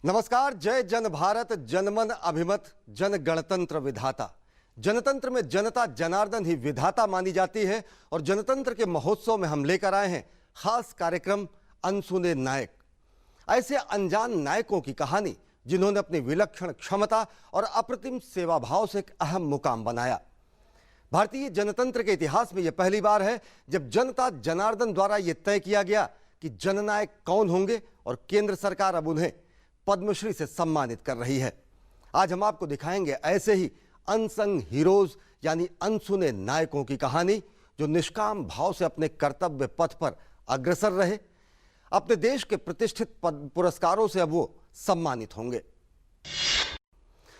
नमस्कार। जय जन भारत, जनमन अभिमत, जन गणतंत्र विधाता। जनतंत्र में जनता जनार्दन ही विधाता मानी जाती है और जनतंत्र के महोत्सव में हम लेकर आए हैं खास कार्यक्रम अनसुने नायक। ऐसे अनजान नायकों की कहानी जिन्होंने अपनी विलक्षण क्षमता और अप्रतिम सेवा भाव से एक अहम मुकाम बनाया। भारतीय जनतंत्र के इतिहास में यह पहली बार है जब जनता जनार्दन द्वारा यह तय किया गया कि जननायक कौन होंगे और केंद्र सरकार अब उन्हें पद्मश्री से सम्मानित कर रही है। आज हम आपको दिखाएंगे ऐसे ही अनसंग हीरोज यानी अनसुने नायकों की कहानी जो निष्काम भाव से अपने कर्तव्य पथ पर अग्रसर रहे। अपने देश के प्रतिष्ठित पुरस्कारों से अब वो सम्मानित होंगे।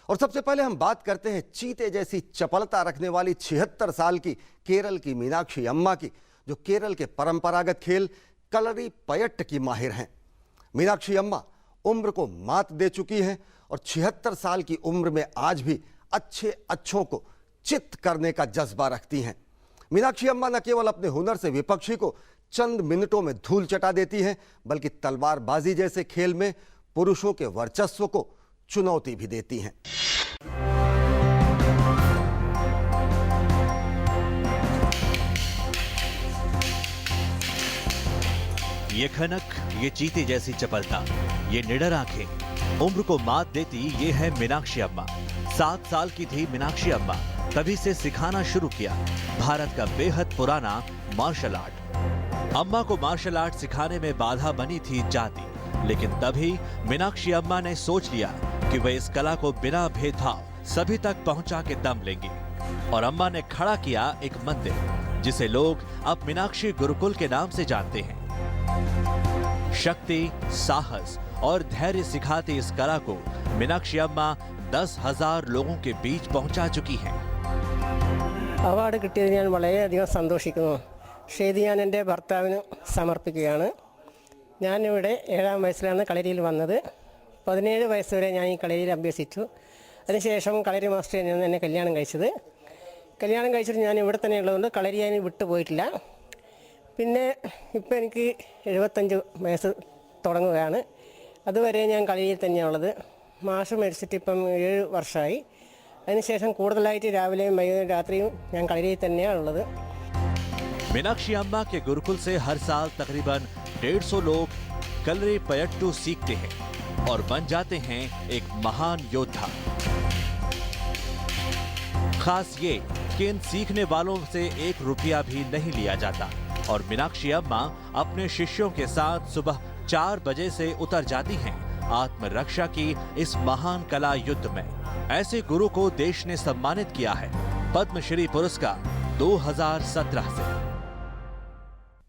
और सबसे पहले हम बात करते हैं चीते जैसी चपलता रखने वाली 76 साल की केरल की मीनाक्षी अम्मा की, जो केरल के परंपरागत खेल कलरी पयट्ट की माहिर हैं। मीनाक्षी अम्मा उम्र को मात दे चुकी हैं और 76 साल की उम्र में आज भी अच्छों को चित्त करने का जज्बा रखती हैं। मीनाक्षी अम्मा न केवल अपने हुनर से विपक्षी को चंद मिनटों में धूल चटा देती हैं, बल्कि तलवारबाजी जैसे खेल में पुरुषों के वर्चस्व को चुनौती भी देती हैं। ये खनक, ये चीते जैसी चपलता, ये निडर आंखें, उम्र को मात देती ये है मीनाक्षी अम्मा। 7 साल की थी मीनाक्षी अम्मा, तभी से सिखाना शुरू किया भारत का बेहद पुराना मार्शल आर्ट। अम्मा को मार्शल आर्ट सिखाने में बाधा बनी थी जाति, लेकिन तभी मीनाक्षी अम्मा ने सोच लिया कि वे इस कला को बिना भेदभाव सभी तक पहुंचा के दम लेंगी। और अम्मा ने खड़ा किया एक मंदिर जिसे लोग अब मीनाक्षी गुरुकुल के नाम से जानते हैं। शक्ति, साहस और धैर्य सिखाती इस कला को मीनाक्षी अम्मा 10,000 लोगों के बीच पहुंचा चुकी हैं। അവാർഡ് കിട്ടിയത് ഞാൻ വളരെയധികം സന്തോഷിക്കുന്നു. ഷേത് ഞാൻ എൻ്റെ ഭർത്താവിന് സമർപ്പിക്കുകയാണ്. ഞാനിവിടെ 7ാം വയസ്സിലാണ് കളരിയിൽ വന്നത്. 17 വയസ്സ് വരെ ഞാൻ ഈ കളരിയിൽ അഭ്യസിച്ചു. അതിനുശേഷം കളരി മാസ്റ്ററിൽ നിന്ന് എന്നെ കല്യാണം കഴിച്ചത്. കല്യാണം കഴിച്ചിട്ട് ഞാൻ ഇവിടെ തന്നെ ഉള്ളതുകൊണ്ട് കളരി ഞാൻ വിട്ടുപോയിട്ടില്ല. പിന്നെ ഇപ്പോൾ എനിക്ക് 75 വയസ്സ് തുടങ്ങുകയാണ്. അതുവരെ ഞാൻ കളരിയിൽ തന്നെയാണ് ഉള്ളത്. മാഷ് മരിച്ചിട്ട് ഇപ്പം 7 വർഷമായി. അതിനുശേഷം കൂടുതലായിട്ട് രാവിലെയും വൈകുന്നേരം രാത്രിയും ഞാൻ കളരിയിൽ തന്നെയാണ് ഉള്ളത്. मीनाक्षी अम्मा के गुरुकुल से हर साल तकरीबन 150 लोग कलरी पयट्टू सीखते हैं और बन जाते हैं एक महान योद्धा। खास ये कि इन सीखने वालों से 1 रुपया भी नहीं लिया जाता और मीनाक्षी अम्मा अपने शिष्यों के साथ सुबह 4 बजे से उतर जाती हैं आत्मरक्षा की इस महान कला युद्ध में। ऐसे गुरु को देश ने सम्मानित किया है पद्मश्री पुरस्कार 2017 से।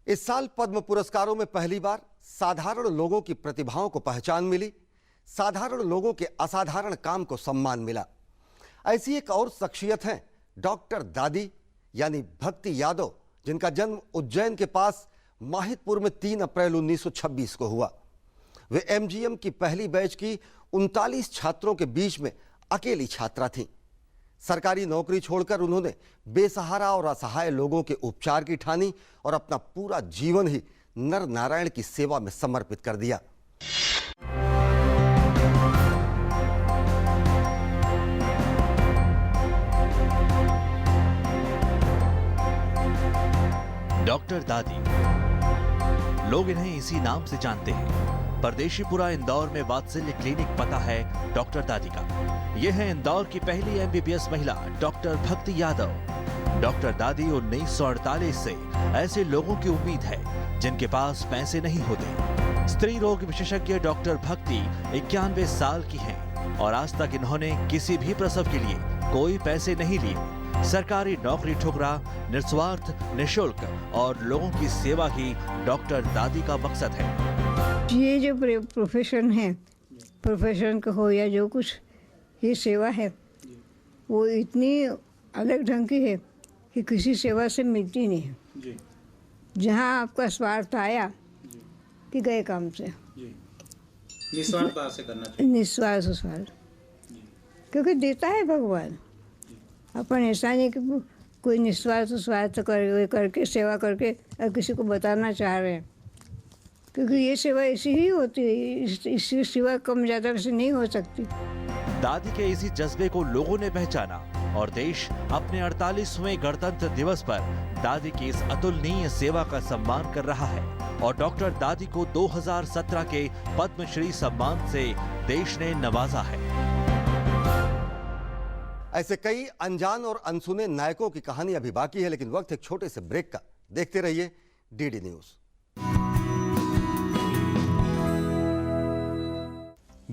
इस साल पद्म पुरस्कारों में पहली बार साधारण लोगों की प्रतिभाओं को पहचान मिली, साधारण लोगों के असाधारण काम को सम्मान मिला। ऐसी एक और शख्सियत हैं डॉक्टर दादी यानी भक्ति यादव, जिनका जन्म उज्जैन के पास माहितपुर में 3 अप्रैल 1926 को हुआ। वे एमजीएम की पहली बैच की 39 छात्रों के बीच में अकेली छात्रा थीं। सरकारी नौकरी छोड़कर उन्होंने बेसहारा और असहाय लोगों के उपचार की ठानी और अपना पूरा जीवन ही नर नारायण की सेवा में समर्पित कर दिया। डॉक्टर दादी, लोग इन्हें इसी नाम से जानते हैं। परदेशीपुरा इंदौर में वात्सल्य क्लिनिक पता है डॉक्टर दादी का। यह है इंदौर की पहली एमबीबीएस महिला डॉक्टर भक्ति यादव। डॉक्टर दादी 1948 से ऐसे लोगों की उम्मीद है जिनके पास पैसे नहीं होते। स्त्री रोग विशेषज्ञ डॉक्टर भक्ति 91 साल की हैं और आज तक इन्होंने किसी भी प्रसव के लिए कोई पैसे नहीं लिए। सरकारी नौकरी ठुकरा, निस्वार्थ, निःशुल्क और लोगों की सेवा ही डॉक्टर दादी का मकसद है। ये जो प्रोफेशन है, प्रोफेशन का हो या जो कुछ ये सेवा है, वो इतनी अलग ढंग की है कि किसी सेवा से मिलती नहीं है। जहाँ आपका स्वार्थ आया कि गए काम से, निस्वार्थ से करना चाहिए। निस्वार्थ स्वार्थ, क्योंकि देता है भगवान। अपन ऐसा नहीं कि कोई निस्वार्थ स्वार्थ करके सेवा करके और किसी को बताना चाह रहे हैं क्योंकि ये सेवा ऐसी ही होती है, इससे सिवा कम ज़्यादा से नहीं हो सकती। दादी के इसी जज्बे को लोगों ने पहचाना और देश अपने 48वें गणतंत्र दिवस पर दादी की इस अतुलनीय सेवा का सम्मान कर रहा है और डॉक्टर दादी को 2017 के पद्मश्री सम्मान से देश ने नवाजा है। ऐसे कई अनजान और अनसुने नायकों की कहानी अभी बाकी है, लेकिन वक्त एक छोटे से ब्रेक का। देखते रहिए DD news.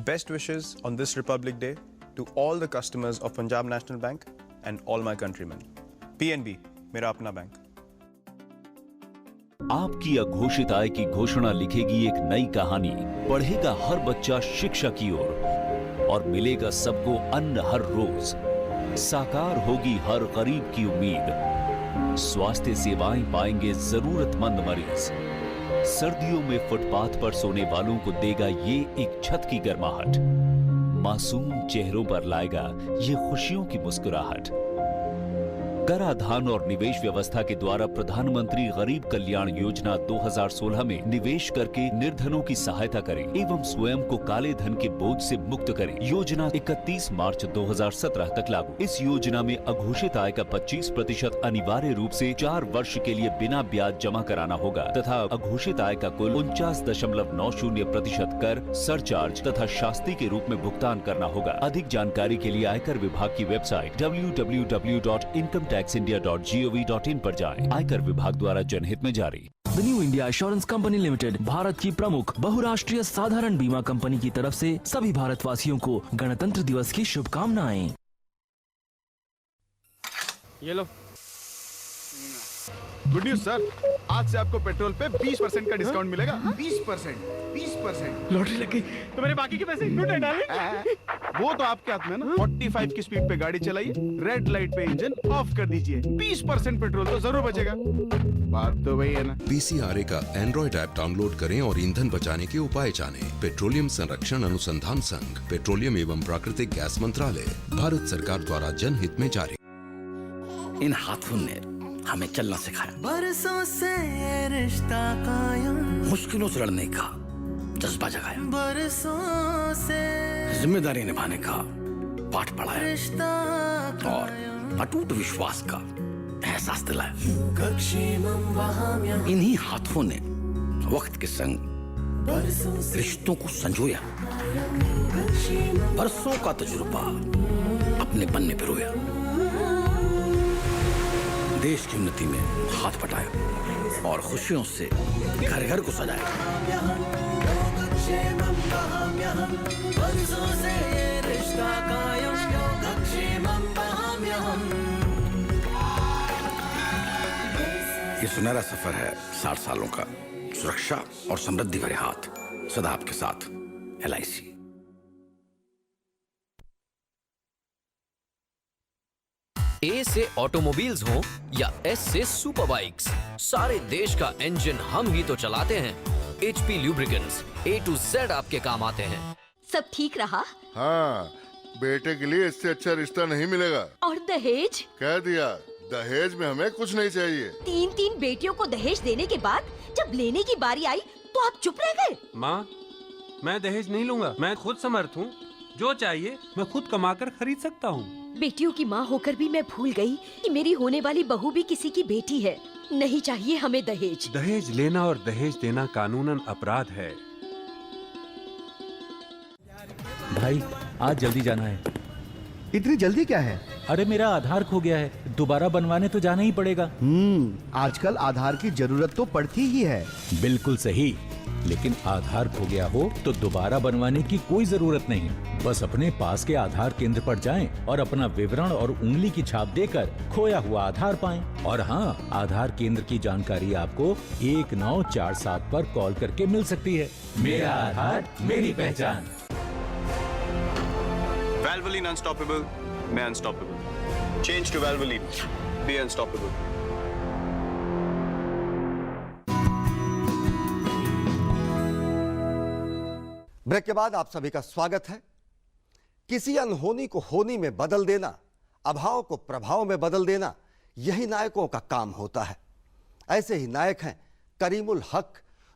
Best wishes on this Republic Day to all the customers of Punjab National Bank and all my countrymen. PNB, मेरा अपना बैंक। आपकी अघोषित आय की घोषणा लिखेगी एक नई कहानी, पढ़ेगा हर बच्चा शिक्षा की ओर और मिलेगा सबको अन्न हर रोज। साकार होगी हर गरीब की उम्मीद, स्वास्थ्य सेवाएं पाएंगे जरूरतमंद मरीज। सर्दियों में फुटपाथ पर सोने वालों को देगा ये एक छत की गर्माहट, मासूम चेहरों पर लाएगा ये खुशियों की मुस्कुराहट। कराधान और निवेश व्यवस्था के द्वारा प्रधानमंत्री गरीब कल्याण योजना 2016 में निवेश करके निर्धनों की सहायता करें एवं स्वयं को काले धन के बोझ से मुक्त करें। योजना 31 मार्च 2017 तक लागू। इस योजना में अघोषित आय का 25% अनिवार्य रूप से 4 वर्ष के लिए बिना ब्याज जमा कराना होगा तथा अघोषित आय का कुल 49.90% कर, सरचार्ज तथा शास्ती के रूप में भुगतान करना होगा। अधिक जानकारी के लिए आयकर विभाग की वेबसाइट www.incometaxindia.gov.in पर जाएं। आयकर विभाग द्वारा जनहित में जारी। The new India assurance company limited Bharat की प्रमुख बहुराष्ट्रीय साधारण बीमा कंपनी की तरफ से सभी भारतवासियों को गणतंत्र दिवस की शुभकामनाएं। ये लो। गुड न्यूज सर, आज से आपको पेट्रोल पे 20% का डिस्काउंट मिलेगा। 20%। लॉटरी लग गई तो मेरे बाकी के पैसे क्यों नहीं डाले? वो तो आपके हाथ में ना। 45 की स्पीड पे गाड़ी चलाइए, रेड लाइट पे इंजन ऑफ कर दीजिए, 20% पेट्रोल तो जरूर बचेगा। बात तो वही है ना। PCRA का एंड्रॉइड ऐप डाउनलोड करें और ईंधन बचाने के उपाय जानें। पेट्रोलियम संरक्षण अनुसंधान संघ, पेट्रोलियम एवं प्राकृतिक गैस मंत्रालय, भारत सरकार द्वारा जनहित में जारी। इन हाथों ने हमें चलना सिखाया, बरसों से ये रिश्ता कायम, मुश्किलों से लड़ने का जज्बा जगाया, बरसों से जिम्मेदारी निभाने का पाठ पढ़ाया रिश्ता और अटूट विश्वास का एहसास दिलाया। इन्हीं हाथों ने वक्त के संग रिश्तों को संजोया, बरसों का तजुर्बा अपने पन्ने पे रोया, देश की उन्नति में हाथ बटाया और खुशियों से घर घर को सजाया। ये सुनहरा सफर है 60 सालों का, सुरक्षा और समृद्धि भरे हाथ सदा आपके साथ। LIC। A से ऑटोमोबाइल्स हो या S से सुपर बाइक्स, सारे देश का इंजन हम ही तो चलाते हैं। HP lubricants A to Z आपके काम आते हैं। सब ठीक रहा? हाँ, बेटे के लिए इससे अच्छा रिश्ता नहीं मिलेगा। और दहेज? कह दिया, दहेज में हमें कुछ नहीं चाहिए। 3 बेटियों को दहेज देने के बाद जब लेने की बारी आई तो आप चुप रह गए। माँ, मैं दहेज नहीं लूंगा, मैं खुद समर्थ हूँ, जो चाहिए मैं खुद कमाकर खरीद सकता हूँ। बेटियों की माँ होकर भी मैं भूल गई कि मेरी होने वाली बहू भी किसी की बेटी है। नहीं चाहिए हमें दहेज। दहेज लेना और दहेज देना कानूनन अपराध है। भाई, आज जल्दी जाना है। इतनी जल्दी क्या है? अरे मेरा आधार खो गया है, दोबारा बनवाने तो जाना ही पड़ेगा। आजकल आधार की जरूरत तो पड़ती ही है। बिल्कुल सही, लेकिन आधार खो गया हो तो दोबारा बनवाने की कोई जरूरत नहीं। बस अपने पास के आधार केंद्र पर जाएं और अपना विवरण और उंगली की छाप देकर खोया हुआ आधार पाएं। और हाँ, आधार केंद्र की जानकारी आपको 1947 पर कॉल करके मिल सकती है। मेरा आधार, मेरी पहचान। Valvoline Unstoppable, मैं Unstoppable. Change to Valvoline, be Unstoppable. Break के बाद आप सभी का स्वागत है। किसी अनहोनी को होनी में बदल देना, अभाव को प्रभाव में बदल देना, यही नायकों का काम होता है। ऐसे ही नायक हैं करीमुल हक,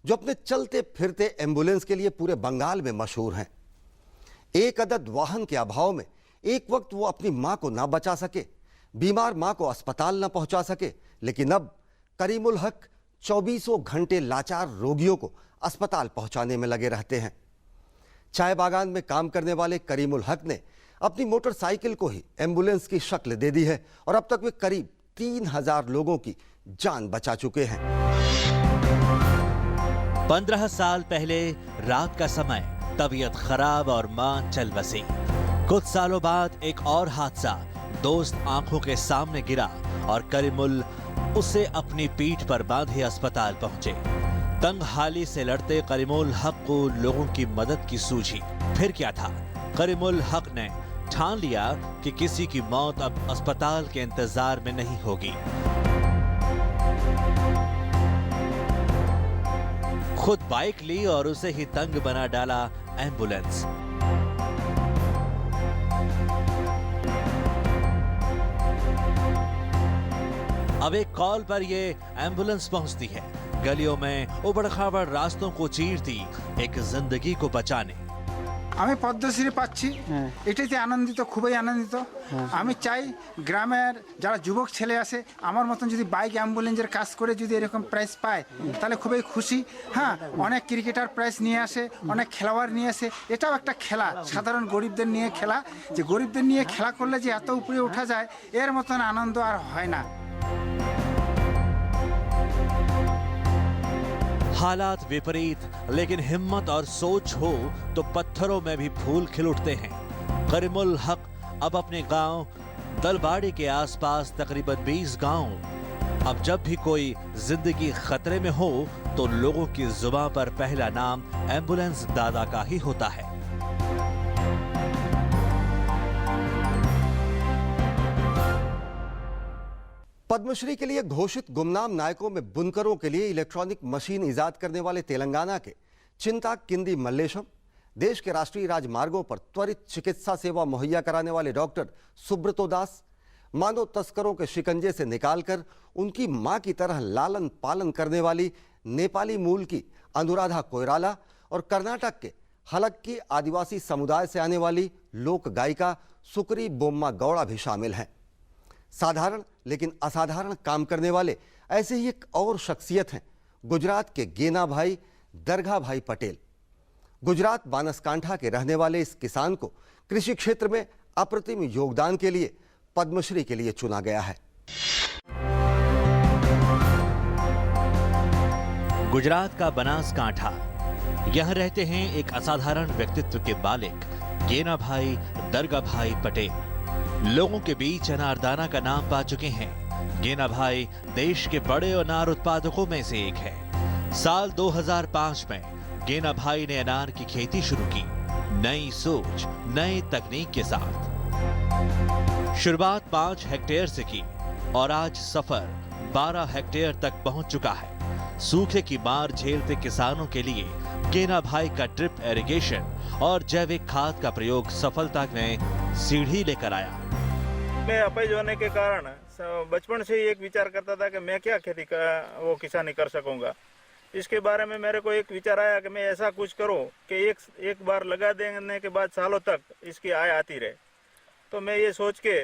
जो अपने चलते फिरते एम्बुलेंस के लिए पूरे बंगाल में मशहूर हैं। एक अदद वाहन के अभाव में एक वक्त वो अपनी मां को ना बचा सके, बीमार मां को अस्पताल ना पहुंचा सके, लेकिन अब करीमुल हक 24 घंटे लाचार रोगियों को अस्पताल पहुंचाने में लगे रहते हैं। चाय बागान में काम करने वाले करीमुल हक ने अपनी मोटरसाइकिल को ही एम्बुलेंस की शक्ल दे दी है और अब तक वे करीब 3000 लोगों की जान बचा चुके हैं। 15 साल पहले रात का समय, तबीयत खराब और मां चल बसी। कुछ सालों बाद एक और हादसा दोस्त आंखों के सामने गिरा और करीमुल उसे अपनी पीठ पर बांधे अस्पताल पहुंचे। तंग हाली से लड़ते करीमुल हक को लोगों की मदद की सूझी। फिर क्या था, करीमुल हक ने ठान लिया कि किसी की मौत अब अस्पताल के इंतजार में नहीं होगी। खुद बाइक ली और उसे ही तंग बना डाला एम्बुलेंस। अब एक कॉल पर ये एम्बुलेंस पहुंचती है, गलियों में उबड़-खाबड़ रास्तों को चीरती एक जिंदगी को बचाने। আমি পদ্মশ্রী পাচ্ছি, এটাতে আনন্দিত, খুবই আনন্দিত। আমি চাই গ্রামের যারা যুবক ছেলে আছে আমার মতন যদি বাইক অ্যাম্বুলেন্সের কাজ করে যদি এরকম প্রাইজ পায় তাহলে খুবই খুশি। হ্যাঁ, অনেক ক্রিকেটার প্রাইজ নিয়ে আসে, অনেক খেলোয়াড় নিয়ে আসে, এটাও একটা খেলা, সাধারণ গরিবদের নিয়ে খেলা। যে গরিবদের নিয়ে খেলা করলে যে এত উপরে ওঠা যায় এর মতন আনন্দ আর হয় না। हालात विपरीत, लेकिन हिम्मत और सोच हो तो पत्थरों में भी फूल खिल उठते हैं। करीमुल हक अब अपने गांव दलबाड़ी के आसपास तकरीबन 20 गांव, अब जब भी कोई जिंदगी खतरे में हो तो लोगों की जुबान पर पहला नाम एम्बुलेंस दादा का ही होता है। पद्मश्री के लिए घोषित गुमनाम नायकों में बुनकरों के लिए इलेक्ट्रॉनिक मशीन इजाद करने वाले तेलंगाना के चिंता किंदी मल्लेशम, देश के राष्ट्रीय राजमार्गों पर त्वरित चिकित्सा सेवा मुहैया कराने वाले डॉक्टर सुब्रतो दास, मानव तस्करों के शिकंजे से निकालकर उनकी मां की तरह लालन पालन करने वाली नेपाली मूल की अनुराधा कोइराला और कर्नाटक के हलक्की आदिवासी समुदाय से आने वाली लोक गायिका सुकरी बोम्मा गौड़ा भी शामिल हैं। साधारण लेकिन असाधारण काम करने वाले ऐसे ही एक और शख्सियत हैं गुजरात के गेना भाई दरगाह भाई पटेल। गुजरात बानसकांठा के रहने वाले इस किसान को कृषि क्षेत्र में अप्रतिम योगदान के लिए पद्मश्री के लिए चुना गया है। गुजरात का बनासकांठा, यहां रहते हैं एक असाधारण व्यक्तित्व के मालिक गेना भाई दरगाह भाई पटेल। लोगों के बीच अनारदाना का नाम पा चुके हैं। गेना भाई देश के बड़े अनार उत्पादकों में से एक है। साल 2005 में गेना भाई ने अनार की खेती शुरू की, नई सोच, नई तकनीक के साथ। शुरुआत 5 हेक्टेयर से की और आज सफर 12 हेक्टेयर तक पहुंच चुका है। सूखे की मार झेलते किसानों के लिए गेना भाई का ड्रिप इरिगेशन और जैविक खाद का प्रयोग सफलता में सीढ़ी लेकर आया। मैं अपज होने के कारण बचपन से ही एक विचार करता था कि मैं क्या खेती वो किसानी कर सकूंगा। इसके बारे में मेरे को एक विचार आया कि मैं ऐसा कुछ करूं कि एक बार लगा देने के बाद सालों तक इसकी आय आती रहे। तो मैं ये सोच के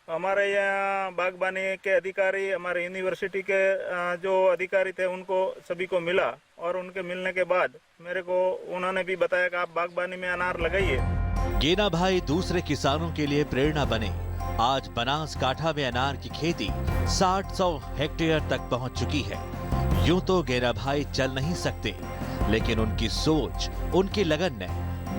हमारे यहाँ बागबानी के अधिकारी, हमारे यूनिवर्सिटी के जो अधिकारी थे उनको सभी को मिला और उनके मिलने के बाद मेरे को उन्होंने भी बताया कि आप बागबानी में अनार लगाइए। गेना भाई दूसरे किसानों के लिए प्रेरणा बने। आज बनासकांठा में अनार की खेती 60-100 हेक्टेयर तक पहुंच चुकी है। यूं तो गेना भाई चल नहीं सकते, लेकिन उनकी सोच, उनकी लगन ने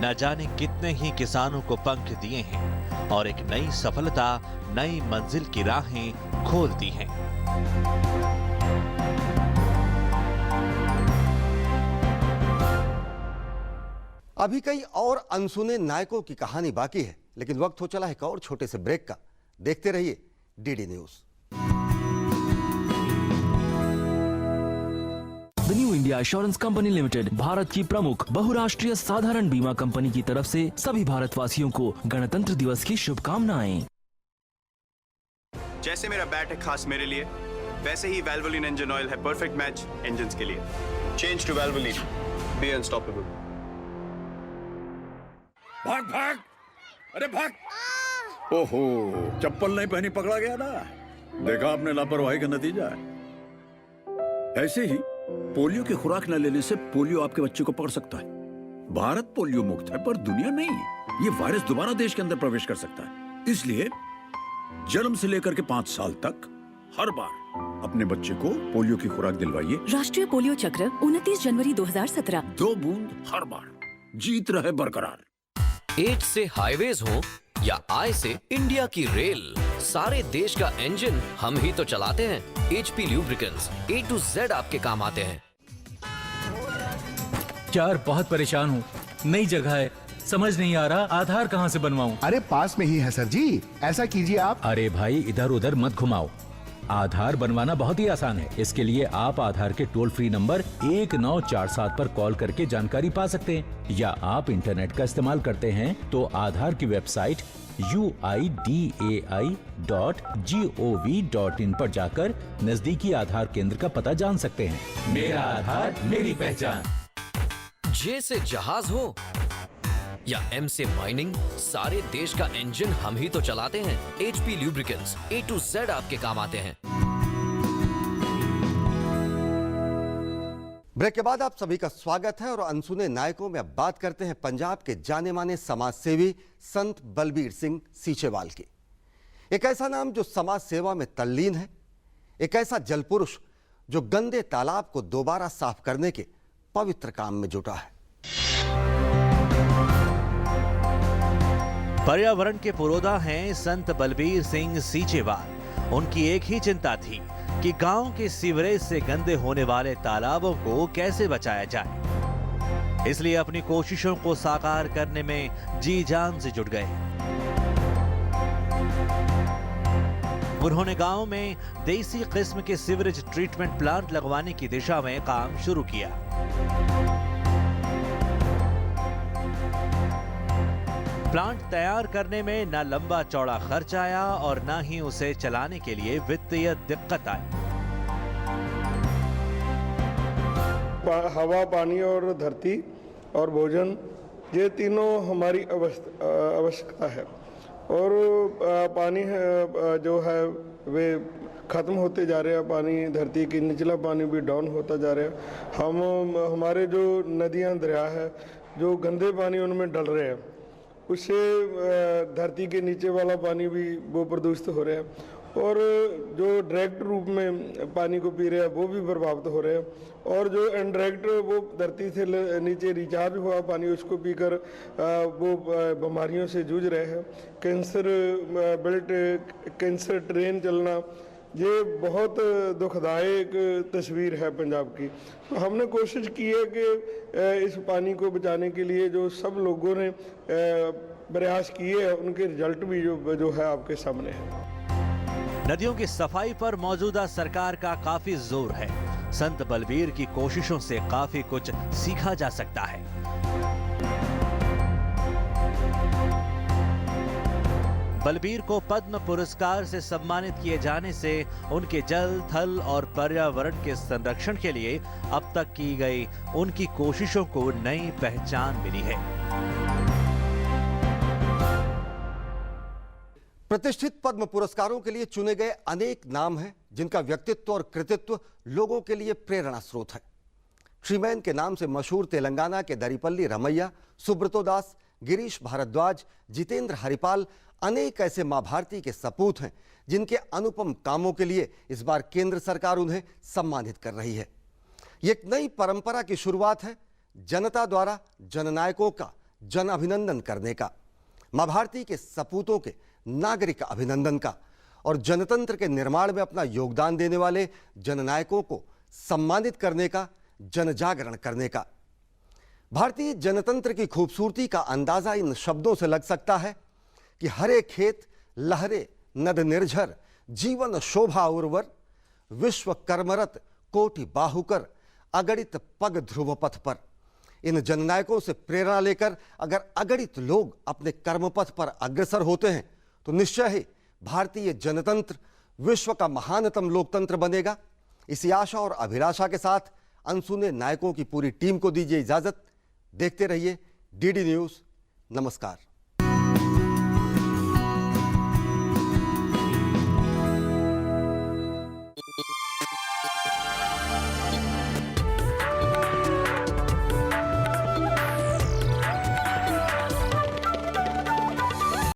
न जाने कितने ही किसानों को पंख दिए हैं और एक नई सफलता, नई मंजिल की राहें खोल दी हैं। अभी कई और अनसुने नायकों की कहानी बाकी है, लेकिन वक्त हो चला है एक और छोटे से ब्रेक का। देखते रहिए DD news. The new India assurance company limited Bharat की प्रमुख बहुराष्ट्रीय साधारण बीमा कंपनी की तरफ से सभी भारतवासियों को गणतंत्र दिवस की शुभकामनाएं। जैसे मेरा बैट है खास मेरे लिए, वैसे ही वैल्वोलिन इंजन ऑयल है परफेक्ट मैच इंजन्स के लिए। Change to Valvoline. Be unstoppable. भाग भाग, अरे भाग। ओहो, चप्पल नहीं पहनी पकड़ा गया ना। देखा आपने लापरवाही का नतीजा है। ऐसे ही पोलियो की खुराक न लेने से पोलियो आपके बच्चे को पकड़ सकता है। भारत पोलियो मुक्त है, पर दुनिया नहीं। ये वायरस दोबारा देश के अंदर प्रवेश कर सकता है। इसलिए जन्म से लेकर के 5 साल तक हर बार अपने बच्चे को पोलियो की खुराक दिलवाइए। राष्ट्रीय पोलियो चक्र 29 जनवरी 2017। 2 बूंद हर बार, जीत रहे बरकरार। एच से हाईवेज हो या आय से इंडिया की रेल, सारे देश का इंजन हम ही तो चलाते हैं। HP lubricants A to Z आपके काम आते हैं। यार बहुत परेशान हूँ, नई जगह है, समझ नहीं आ रहा आधार कहाँ से बनवाऊँ। अरे पास में ही है सर जी, ऐसा कीजिए आप। अरे भाई इधर उधर मत घुमाओ, आधार बनवाना बहुत ही आसान है। इसके लिए आप आधार के टोल फ्री नंबर 1947 पर कॉल करके जानकारी पा सकते हैं, या आप इंटरनेट का इस्तेमाल करते हैं तो आधार की वेबसाइट uidai.gov.in पर जाकर नजदीकी आधार केंद्र का पता जान सकते हैं। मेरा आधार मेरी पहचान। J से जहाज हो या M से माइनिंग, सारे देश का इंजन हम ही तो चलाते हैं। HP lubricants A to Z आपके काम आते हैं। ब्रेक के बाद आप सभी का स्वागत है और अनसुने नायकों में अब बात करते हैं पंजाब के जाने माने समाज सेवी संत बलबीर सिंह सीचेवाल की। एक ऐसा नाम जो समाज सेवा में तल्लीन है, एक ऐसा जल पुरुष जो गंदे तालाब को दोबारा साफ करने के पवित्र काम में जुटा है। पर्यावरण के पुरोधा हैं संत बलबीर सिंह सीचेवाल। उनकी एक ही चिंता थी कि गांव के सीवरेज से गंदे होने वाले तालाबों को कैसे बचाया जाए। इसलिए अपनी कोशिशों को साकार करने में जी जान से जुट गए। उन्होंने गांव में देसी किस्म के सीवरेज ट्रीटमेंट प्लांट लगवाने की दिशा में काम शुरू किया। प्लांट तैयार करने में न लंबा चौड़ा खर्च आया और न ही उसे चलाने के लिए वित्तीय दिक्कत आई। हवा, पानी और धरती और भोजन, ये तीनों हमारी आवश्यकता है। और पानी जो है वे ख़त्म होते जा रहे हैं। पानी, धरती की निचला पानी भी डाउन होता जा रहा है। हमारे जो नदियाँ, दरिया है, जो गंदे पानी उनमें डल रहे हैं, उससे धरती के नीचे वाला पानी भी वो प्रदूषित हो रहा है। और जो डायरेक्ट रूप में पानी को पी रहे हैं वो भी प्रभावित हो रहे हैं। और जो इनडायरेक्ट वो धरती से नीचे रिचार्ज हुआ पानी, उसको पीकर वो बीमारियों से जूझ रहे हैं। कैंसर बेल्ट, कैंसर ट्रेन चलना, ये बहुत दुखदायक तस्वीर है पंजाब की। तो हमने कोशिश की है कि इस पानी को बचाने के लिए जो सब लोगों ने प्रयास किए हैं, उनके रिजल्ट भी जो है आपके सामने है। नदियों की सफाई पर मौजूदा सरकार का काफी जोर है। संत बलबीर की कोशिशों से काफी कुछ सीखा जा सकता है। बलबीर को पद्म पुरस्कार से सम्मानित किए जाने से उनके जल, थल और पर्यावरण के संरक्षण के लिए अब तक की गई उनकी कोशिशों को नई पहचान मिली है। प्रतिष्ठित पद्म पुरस्कारों के लिए चुने गए अनेक नाम हैं जिनका व्यक्तित्व और कृतित्व लोगों के लिए प्रेरणा स्रोत है। श्रीमैन के नाम से मशहूर तेलंगाना के दरिपल्ली रमैया, सुब्रतो दास, गिरीश भारद्वाज, जितेंद्र हरिपाल अनेक ऐसे मां भारती के सपूत हैं जिनके अनुपम कामों के लिए इस बार केंद्र सरकार उन्हें सम्मानित कर रही है। ये एक नई परंपरा की शुरुआत है, जनता द्वारा जननायकों का जन अभिनंदन करने का, मां भारती के सपूतों के नागरिक अभिनंदन का और जनतंत्र के निर्माण में अपना योगदान देने वाले जननायकों को सम्मानित करने का, जनजागरण करने का। भारतीय जनतंत्र की खूबसूरती का अंदाजा इन शब्दों से लग सकता है कि हरे खेत लहरे नद निर्झर, जीवन शोभा उर्वर, विश्व कर्मरत कोटि बाहुकर, अगणित पग ध्रुव पथ पर। इन जननायकों से प्रेरणा लेकर अगर अगणित लोग अपने कर्मपथ पर अग्रसर होते हैं तो निश्चय ही भारतीय जनतंत्र विश्व का महानतम लोकतंत्र बनेगा। इसी आशा और अभिलाषा के साथ अनसुने नायकों की पूरी टीम को दीजिए इजाजत। देखते रहिए डीडी न्यूज। नमस्कार।